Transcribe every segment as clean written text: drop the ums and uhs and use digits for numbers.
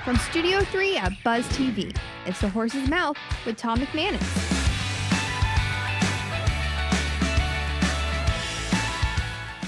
From Studio 3 at Buzz TV, it's The Horse's Mouth with Tom McManus.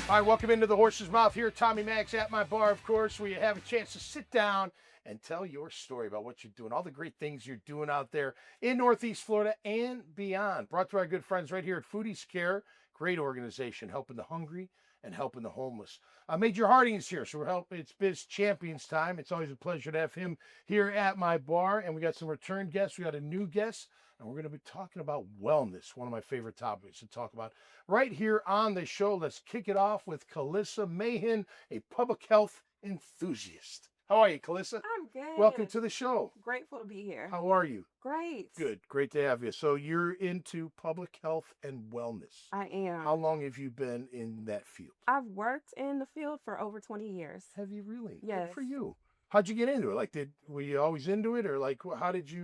All right, welcome into The Horse's Mouth here. Tommy Max at my bar, of course, where you have a chance to sit down and tell your story about what you're doing, all the great things you're doing out there in Northeast Florida and beyond. Brought to our good friends right here at Foodies Care, great organization helping the hungry and helping the homeless. Major Harding's here, so we're helping. It's Biz Champions time. It's always a pleasure to have him here at my bar, and we got some return guests. We got a new guest, and we're going to be talking about wellness, one of my favorite topics to talk about right here on the show. Let's kick it off with Collisa Mahin, a public health enthusiast. How are you, Collisa? I'm good. Welcome to the show. Grateful to be here. How are you? Great. Good. Great to have you. So you're into public health and wellness. I am. How long have you been in that field? I've worked in the field for over 20 years. Have you really? Yes. Good for you. How'd you get into it? Like, were you always into it, or like, how did you?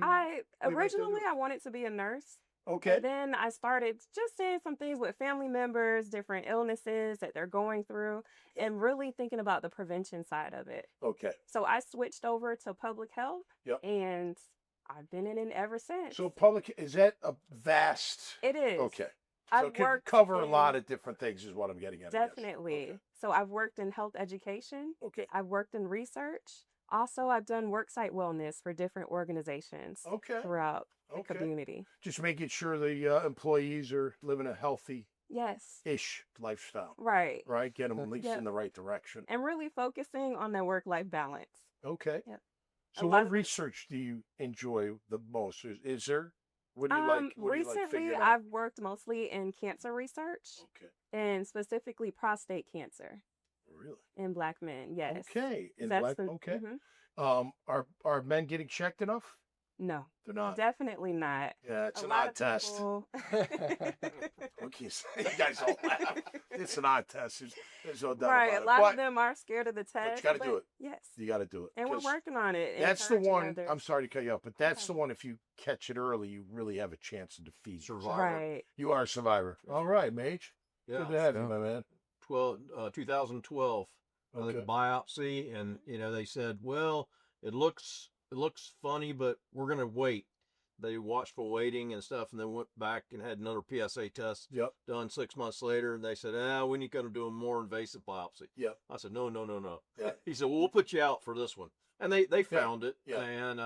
Originally I wanted to be a nurse. Okay. And then I started just seeing some things with family members, different illnesses that they're going through, and really thinking about the prevention side of it. Okay. So I switched over to public health. Yep. And I've been in it ever since. So is that a vast? It is. Okay. So I've it could worked cover a in- lot of different things, is what I'm getting at. I guess. Definitely. Okay. So I've worked in health education. Okay. I've worked in research. Also, I've done worksite wellness for different organizations Okay. throughout the Okay. community. Just making sure the employees are living a healthy-ish Yes. lifestyle, Right. right? Get them at least Yep. in the right direction. And really focusing on their work-life balance. Okay. Yep. So A lot what of- research do you enjoy the most? Is there? What do you like? What do you like Recently, figuring out? I've worked mostly in cancer research Okay. and specifically prostate cancer Really? in Black men. Yes. Okay. In That's black, the- okay. mhm. Are men getting checked enough? No, They're not. definitely not. Yeah, it's A an lot odd of test. people- What can you say? You guys all laugh. It's an odd test. There's no doubt Right. about A it. lot But of them are scared of the test. gotta do it. Yes. you got to do it. And we're 'Cause working on it. That's the encouraging one. others. I'm sorry to cut you off, but that's Okay. the one. If you catch it early, you really have a chance to defeat Survivor. Right. You are a survivor. All right, Mage. Yeah. Good to have you, my man. 2012. I Okay. think biopsy, and they said, well, it looks funny, but we're gonna wait. They watchful waiting and stuff, and then went back and had another PSA test Yep. done 6 months later, and they said, we need to do a more invasive biopsy. Yep. I said, no. Yeah. He said, well, we'll put you out for this one, and they found it, Yeah. and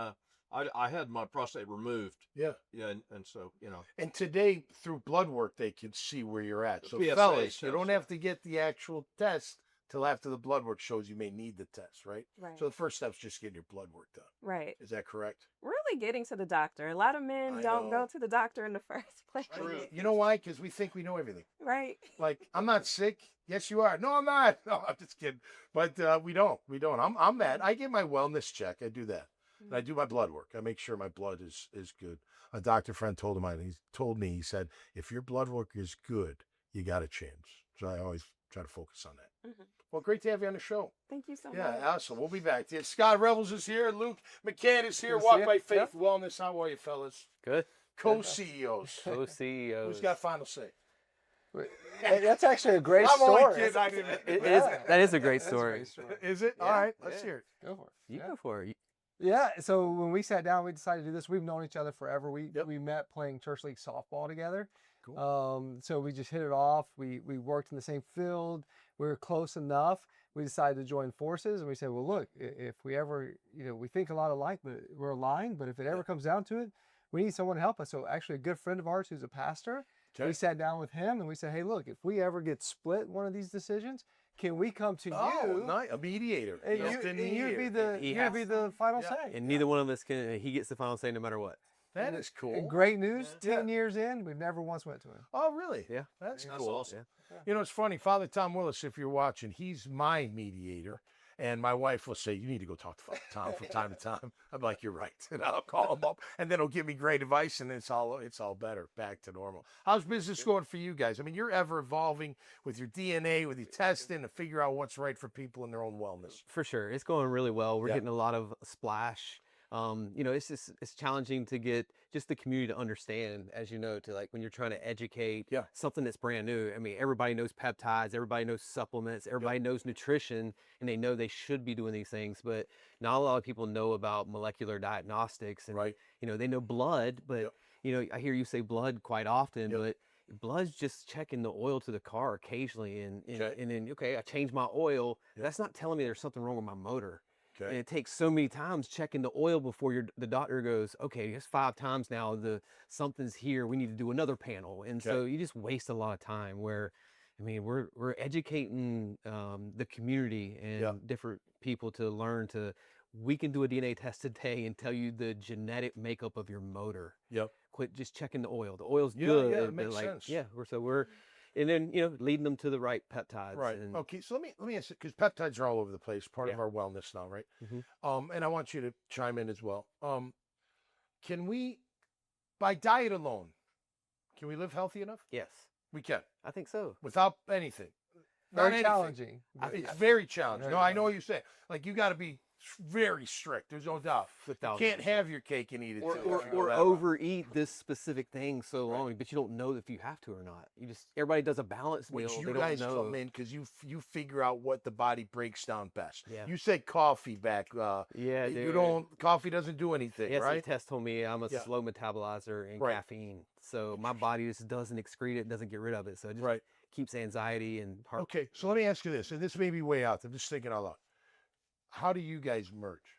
I had my prostate removed. Yeah. Yeah, and so And today, through blood work, they can see where you're at. The So, PSA fellas, you test, don't yeah. have to get the actual test till after the blood work shows you may need the test, right? Right. So the first step is just getting your blood work done. Right. Is that correct? Really getting to the doctor. A lot of men I don't know. go to the doctor in the first place. True. You know why? Because we think we know everything. Right. Like, I'm not sick. Yes, you are. No, I'm not. No, I'm just kidding. But we don't. We don't. I'm mad. I get my wellness check. I do that. And I do my blood work. I make sure my blood is good. A doctor friend told him, he said, if your blood work is good, you got a chance. So I always try to focus on that. Mhm. Well, great to have you on the show. Thank you so Yeah, much. awesome. We'll be back. Scott Revels is here. Luke McCann is here. Good to Walk see by you. Faith Yep. Wellness. How are you, fellas? Good. Co-CEOs. Co-CEOs. Who's got final say? That's actually a great I'm story. only kidding. I didn't. That is a great story. Is it? Yeah, All right. Let's yeah. hear it. Go for it. You Yeah. go for it. Yeah, so when we sat down, we decided to do this. We've known each other forever. Yep. We met playing church league softball together. Cool. So we just hit it off. We worked in the same field. We were close enough. We decided to join forces, and we said, well, look, if we ever, we think a lot alike, but we're aligned. But if it ever comes down to it, we need someone to help us. So actually, a good friend of ours who's a pastor, we sat down with him and we said, hey, look, if we ever get split one of these decisions, can we come to you? Nice. A mediator. And Built-in you'd be mediator. the final Yeah. say. And neither one of us he gets the final say no matter what. That is cool. And great news, Yeah. 10 years in, we've never once went to him. Oh, really? Yeah. That's That's cool. awesome. You know, it's funny. Father Tom Willis, if you're watching, he's my mediator. And my wife will say, you need to go talk to Father Tom from time to time. I'm like, you're right. And I'll call him up. And then he'll give me great advice. And it's all better, back to normal. How's business going for you guys? I mean, you're ever evolving with your DNA, with your testing to figure out what's right for people in their own wellness. For sure. It's going really well. We're Yeah. getting a lot of splash You know, it's challenging to get just the community to understand, as you know, to like when you're trying to educate Yeah. something that's brand new. I mean, everybody knows peptides, everybody knows supplements, everybody knows nutrition, and they know they should be doing these things, but not a lot of people know about molecular diagnostics, and Right. you know, they know blood, but Yep. you know, I hear you say blood quite often, Yep. but blood's just checking the oil to the car occasionally, and Okay. and then okay, I changed my oil. Yep. That's not telling me there's something wrong with my motor. And Okay. it takes so many times checking the oil before the doctor goes, okay, it's 5 times now. Something's here. We need to do another panel, and so you just waste a lot of time. Where, I mean, we're educating the community and different people to learn to. We can do a DNA test today and tell you the genetic makeup of your motor. Yep. Quit just checking the oil. The oil's Yeah, good. yeah, it but makes like, sense. yeah, we're and then you know leading them to the right peptides. Right. And, Okay. So let me ask you, because peptides are all over the place, part of Yeah. our wellness now, right? Mhm. And I want you to chime in as well. Can we, by diet alone, can we live healthy enough? Yes, We can, I think so. without anything. Not Very anything. challenging. It's very challenging. Very No, I know what you're saying. Like you got to be very strict. There's no doubt. You 1,000%. can't have your cake and eat it or, too. or, if you go or that route. overeat this specific thing so long, but you don't know if you have to or not. You just everybody does a balanced meal. Which They you don't guys know. come in because you figure out what the body breaks down best. Yeah. You said coffee back. Yeah, You dude. don't. Coffee doesn't do anything, Yes, right? the test told me I'm a Yeah. slow metabolizer in Right. caffeine, so my body just doesn't excrete it, doesn't get rid of it, so it just Right. keeps anxiety and heart. Okay, so let me ask you this, and this may be way out. I'm just thinking out loud. How do you guys merge?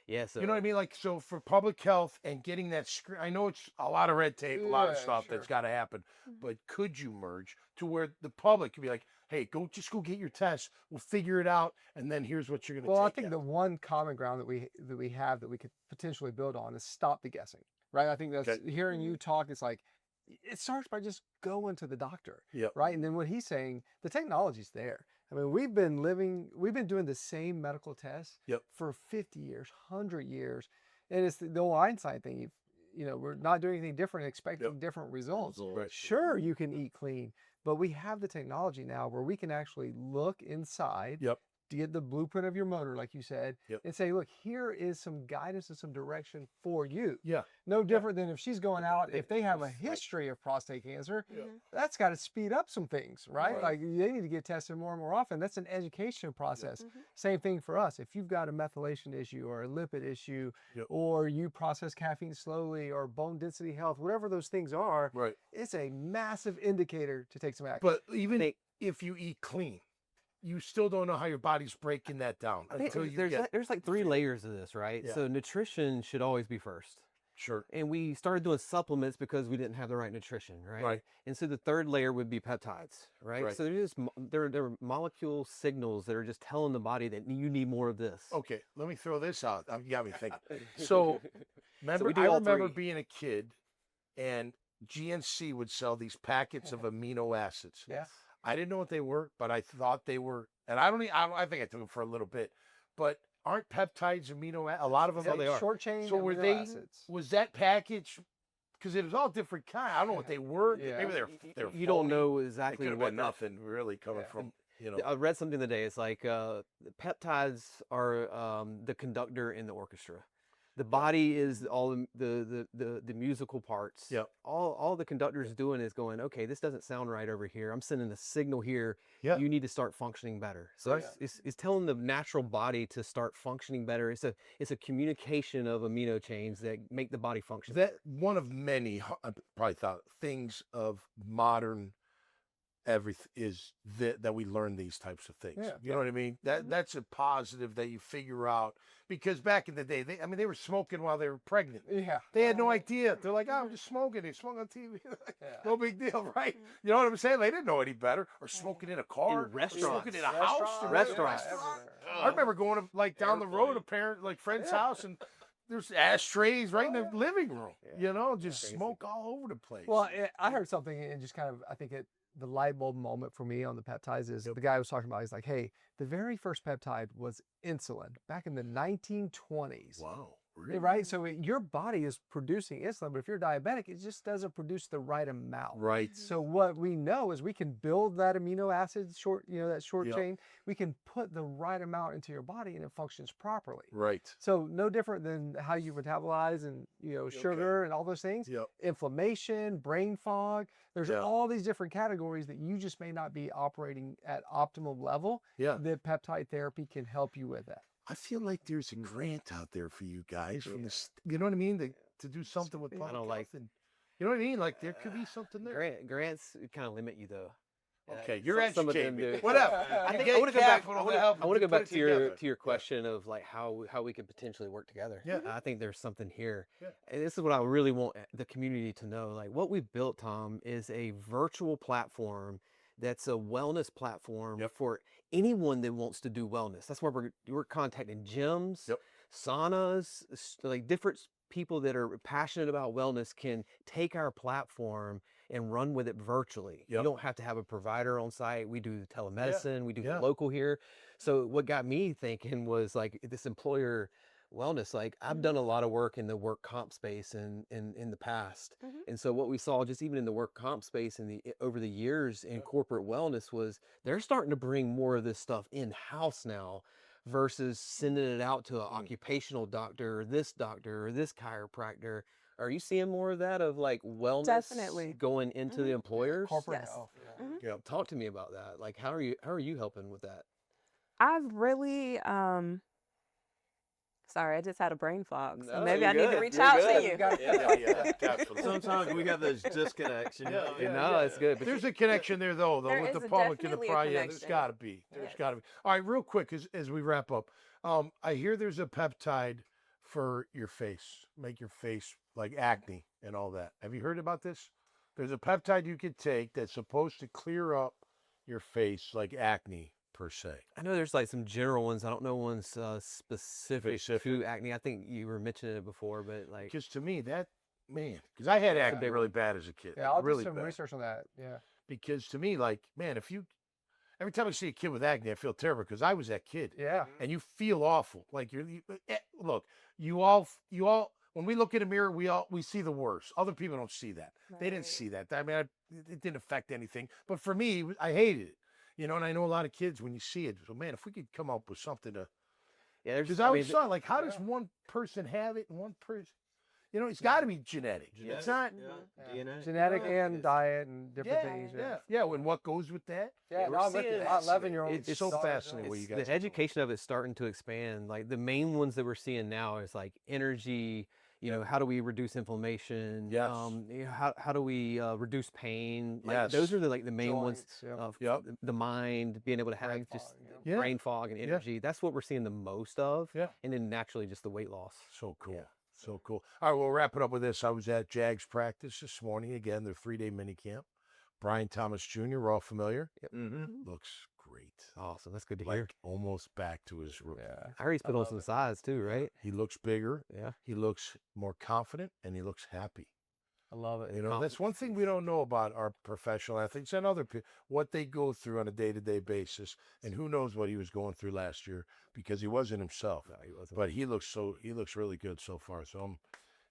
Yeah, so You know what I mean? Like, so for public health and getting that screen, I know it's a lot of red tape, a lot of Yeah, stuff that's got to happen, but could you merge to where the public could be like, hey, go get your test, we'll figure it out, and then here's what you're going to Well, I take. think out. the one common ground that we have that we could potentially build on is stop the guessing, right? I think that's Okay. hearing you talk. It's like it starts by just going to the doctor, Yep. right? And then what he's saying, the technology's there. I mean, we've been doing the same medical tests Yep. for 50 years, 100 years, and it's the old Einstein thing. You know, we're not doing anything different, expecting different results. Right. Sure, you can eat clean, but we have the technology now where we can actually look inside Yep. to get the blueprint of your motor, like you said, Yep. and say, look, here is some guidance and some direction for you. Yeah. No different than if she's going out, if they have a history of prostate cancer, that's got to speed up some things, right? Right. Like they need to get tested more and more often. That's an education process. Same thing for us. If you've got a methylation issue or a lipid issue, Yep. or you process caffeine slowly or bone density health, whatever those things are, Right. it's a massive indicator to take some action. But even if you eat clean, you still don't know how your body's breaking that down I think until you there's get. there's like 3 layers of this, right? Yeah. So nutrition should always be first. Sure. And we started doing supplements because we didn't have the right nutrition, right? Right. And so the third layer would be peptides, right? Right. So they're just they're molecule signals that are just telling the body that you need more of this. Okay, let me throw this out. You got me thinking. So, remember, we do I all remember 3. being a kid, and GNC would sell these packets of amino acids. yeah. I didn't know what they were, but I thought they were, and I think I took them for a little bit. But aren't peptides a lot of them? Yeah, they are. Short chain So were amino they? acids. Was that package? Because it was all different kind. I don't know what they were. Yeah. Maybe they're. You don't phony. know It exactly could have what been that- nothing really coming from I read something today. It's like peptides are the conductor in the orchestra. The body is all the musical parts. Yep. All the conductor's doing is going, okay, this doesn't sound right over here. I'm sending a signal here. Yeah. You need to start functioning better. So Right. it's telling the natural body to start functioning better. It's a communication of amino chains that make the body function. That one of many, I probably thought things of modern everything is that we learn these types of things. Yeah. You know what I mean? That's a positive that you figure out, because back in the day, they were smoking while they were pregnant. Yeah. They had no idea. They're like, oh, I'm just smoking. They smoke on TV. No big deal, right? You know what I'm saying? They didn't know any better. Or smoking in a car. In restaurants. Or smoking in a house. Restaurants. I remember going to down the road, friend's house, and there's ashtrays right in the living room. You know, just smoke all over the place. Well, I heard something and just kind of, I think the light bulb moment for me on the peptides is the guy was talking about, he's like, hey, the very first peptide was insulin back in the 1920s. Wow. Really? Right? So your body is producing insulin, but if you're diabetic, it just doesn't produce the right amount. Right. So what we know is we can build that amino acid short, that short Yep. chain. We can put the right amount into your body and it functions properly. Right. So no different than how you metabolize and sugar and all those things. Yep. Inflammation, brain fog. There's Yeah. all these different categories that you just may not be operating at optimum level. Yeah. That peptide therapy can help you with that. I feel like there's a grant out there for you guys from this. You know what I mean? To do something with public don't like- health and, you know what I mean? Like there could be something there. Grants kind of limit you though. Okay, you're some of them educated. do. Whatever. I You think get I want to go back. capital to help I want to go put back it to your together. question of like how we could potentially work together. Yeah. I think there's something here. Yeah. And this is what I really want the community to know. Like what we've built, Tom, is a virtual platform that's a wellness platform Yep. for anyone that wants to do wellness. That's where we're contacting gyms, Yep. saunas, like different people that are passionate about wellness can take our platform and run with it virtually. You Yep. don't have to have a provider on site. We do telemedicine, we do Yeah. local here. So what got me thinking was like this employer wellness, like I've done a lot of work in the work comp space in the past. And so what we saw just even in the work comp space over the years in corporate wellness was they're starting to bring more of this stuff in-house now versus sending it out to an occupational doctor or this chiropractor. Are you seeing more of that of like wellness Definitely. going into the employers? Corporate Yes. health. Yeah. Yeah. Talk to me about that. Like how are you helping with that? I've really sorry, I just had a brain fog. So No, maybe you're I need to good. reach You're out good. to you. Yeah, definitely. Sometimes we got those disconnects. You know? No, it's good. But There's a connection there, though, There with is the a public and the definitely a private. Yeah, there's connection. got to be. There's Yes. got to be. All right, real quick, as we wrap up, I hear there's a peptide for your face, make your face like acne and all that. Have you heard about this? There's a peptide you could take that's supposed to clear up your face like acne per se. I know there's like some general ones. I don't know ones specific to acne. I think you were mentioning it before, but like Because to me, because I had acne big really bad as a kid. Yeah, I'll really do some bad. research on that. Yeah. Because to me, like, man, every time I see a kid with acne, I feel terrible because I was that kid. Yeah. And you feel awful. Like look, you all, when we look in a mirror, we see the worst. Other people don't see that. They didn't Right. see that. I mean, it didn't affect anything. But for me, I hated it. And I know a lot of kids when you see it. So man, if we could come up with something to, yeah, there's because I always thought, like, how does one person have it and one person, it's got to be genetic. It's not. DNA. Genetic Yeah. and diet and different things. Yeah. And what goes with that? Yeah, we're no, I'm with you. seeing- My 11-year-old. It's so fascinating what you guys. the education of it starting to expand. Like the main ones that we're seeing now is like energy. How do we reduce inflammation? Yes. How do we reduce pain? Like, Yes. those are the main ones. Joints, yep. Of Yep. the mind, being able to have Brain just fog, yeah. Yeah. brain fog and Yeah. energy. That's what we're seeing the most of. Yeah. And then naturally just the weight loss. So cool. So cool. All right, we'll wrap it up with this. I was at Jags practice this morning. Again, their 3-day mini camp. Brian Thomas Jr., we're all familiar. Mm-hmm. Looks great. Awesome. That's good to hear. Like almost back to his root. Yeah. I heard he's put on some size too, right? He looks bigger. Yeah. He looks more confident and he looks happy. I love it. That's one thing we don't know about our professional athletes and other people, what they go through on a day-to-day basis. And who knows what he was going through last year because he wasn't himself. No, he wasn't. But he looks really good so far. So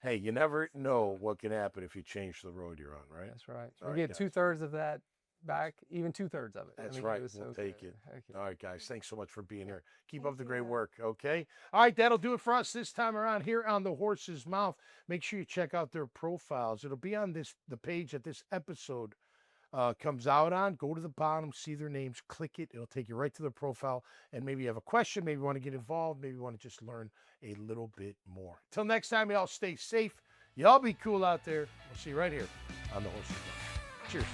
hey, you never know what can happen if you change the road you're on, right? That's right. All We right, get guys. 2/3 of that back, even 2/3 of it. That's it right. was We'll so take good. it. Heck yeah. All right, guys. Thanks so much for being here. Keep Thank up the great you. work, okay? All right, that'll do it for us this time around here on The Horse's Mouth. Make sure you check out their profiles. It'll be on the page that this episode comes out on. Go to the bottom, see their names, click it. It'll take you right to their profile. And maybe you have a question, maybe you want to get involved, maybe you want to just learn a little bit more. Till next time, y'all stay safe. Y'all be cool out there. We'll see you right here on The Horse's Mouth. Cheers.